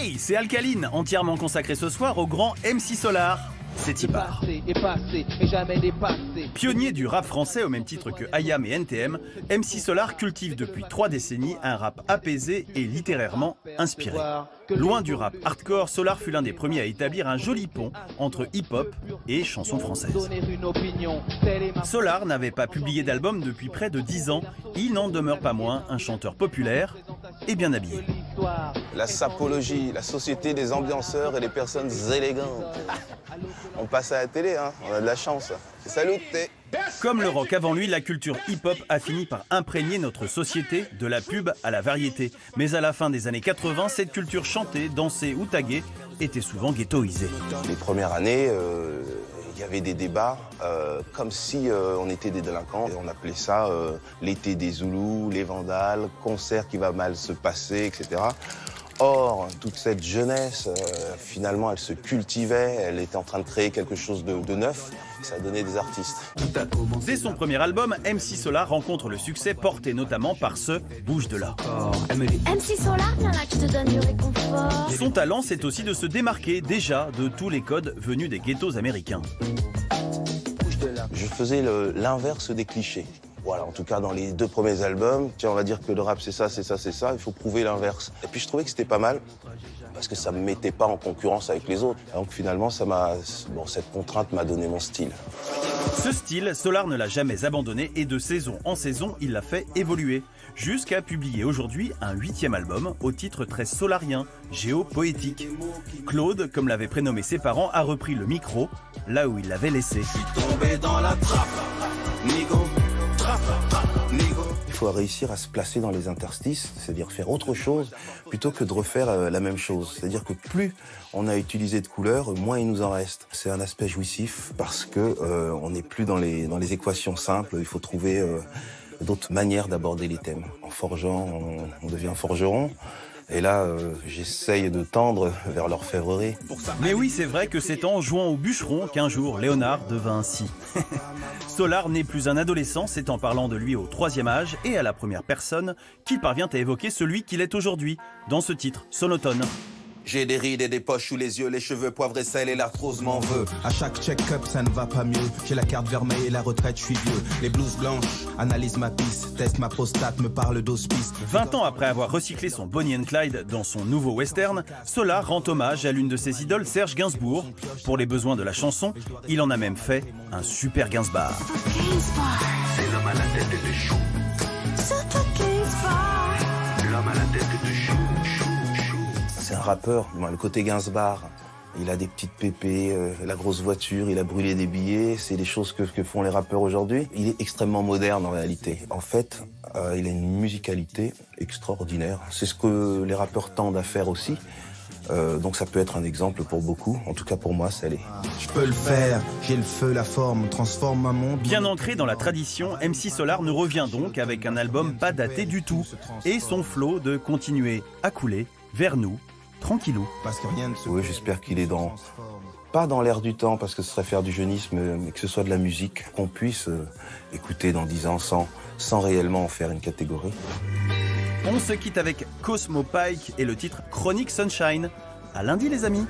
Hey, c'est Alkaline, entièrement consacré ce soir au grand MC Solar. C'est Tipar. Pionnier du rap français au même titre que IAM et NTM, MC Solar cultive depuis 3 décennies un rap apaisé et littérairement inspiré. Loin du rap hardcore, Solar fut l'un des premiers à établir un joli pont entre hip-hop et chansons françaises. Solar n'avait pas publié d'album depuis près de 10 ans. Il n'en demeure pas moins un chanteur populaire et bien habillé. La sapologie, la société des ambianceurs et des personnes élégantes. On passe à la télé, hein, on a de la chance. Salut, t'es... Comme le rock avant lui, la culture hip-hop a fini par imprégner notre société, de la pub à la variété. Mais à la fin des années 80, cette culture chantée, dansée ou taguée était souvent ghettoisée. Les premières années, il y avait des débats comme si on était des délinquants. Et on appelait ça l'été des Zoulous, les vandales, concert qui va mal se passer, etc. Or, toute cette jeunesse, finalement, elle se cultivait, elle était en train de créer quelque chose de neuf, et ça donnait des artistes. Dès son premier album, MC Solar rencontre le succès porté notamment par ce Bouge de là. MC Solar, viens là, je te donne du réconfort. Son talent, c'est aussi de se démarquer déjà de tous les codes venus des ghettos américains. Je faisais l'inverse des clichés. Voilà, en tout cas, dans les 2 premiers albums, tiens, on va dire que le rap, c'est ça, c'est ça, c'est ça, il faut prouver l'inverse. Et puis, je trouvais que c'était pas mal, parce que ça me mettait pas en concurrence avec les autres. Donc, finalement, cette contrainte m'a donné mon style. Ce style, Solar ne l'a jamais abandonné et de saison en saison, il l'a fait évoluer. Jusqu'à publier aujourd'hui un 8e album au titre très solarien, géopoétique. Claude, comme l'avaient prénommé ses parents, a repris le micro là où il l'avait laissé. Je suis tombé dans la trappe, Nigo. Il faut réussir à se placer dans les interstices, c'est-à-dire faire autre chose plutôt que de refaire la même chose. C'est-à-dire que plus on a utilisé de couleurs, moins il nous en reste. C'est un aspect jouissif parce que on n'est plus dans les équations simples. Il faut trouver d'autres manières d'aborder les thèmes. En forgeant, on devient forgeron. Et là, j'essaye de tendre vers l'orfèvrerie. Mais oui, c'est vrai que c'est en jouant au bûcheron qu'un jour Léonard devint ainsi. Solar n'est plus un adolescent, c'est en parlant de lui au 3e âge et à la première personne qu'il parvient à évoquer celui qu'il est aujourd'hui, dans ce titre, Sonotone. J'ai des rides et des poches sous les yeux, les cheveux poivre et sel et l'arthrose m'en veut. À chaque check-up, ça ne va pas mieux. J'ai la carte vermeille et la retraite, je suis vieux. Les blouses blanches analysent ma piste, teste ma prostate, me parle d'hospice. 20 ans après avoir recyclé son Bonnie and Clyde dans son nouveau western, Solar rend hommage à l'une de ses idoles, Serge Gainsbourg. Pour les besoins de la chanson, il en a même fait un super Gainsbar. C'est l'homme à la tête de chou. L'homme à la tête de chou. C'est un rappeur, le côté Gainsbar. Il a des petites pépées, la grosse voiture, il a brûlé des billets. C'est des choses que font les rappeurs aujourd'hui. Il est extrêmement moderne en réalité. En fait, il a une musicalité extraordinaire. C'est ce que les rappeurs tendent à faire aussi. Donc ça peut être un exemple pour beaucoup. En tout cas pour moi, ça l'est. Je peux le faire, j'ai le feu, la forme, transforme un monde. Bien ancré dans la tradition, MC Solar nous revient donc avec un album pas daté du tout. Et son flow de continuer à couler vers nous, tranquillou. Parce que rien ne se... Oui, j'espère qu'il est pas dans l'air du temps, parce que ce serait faire du jeunisme, mais que ce soit de la musique qu'on puisse écouter dans 10 ans sans réellement en faire une catégorie. On se quitte avec Cosmo Pike et le titre Chronic Sunshine. À lundi les amis.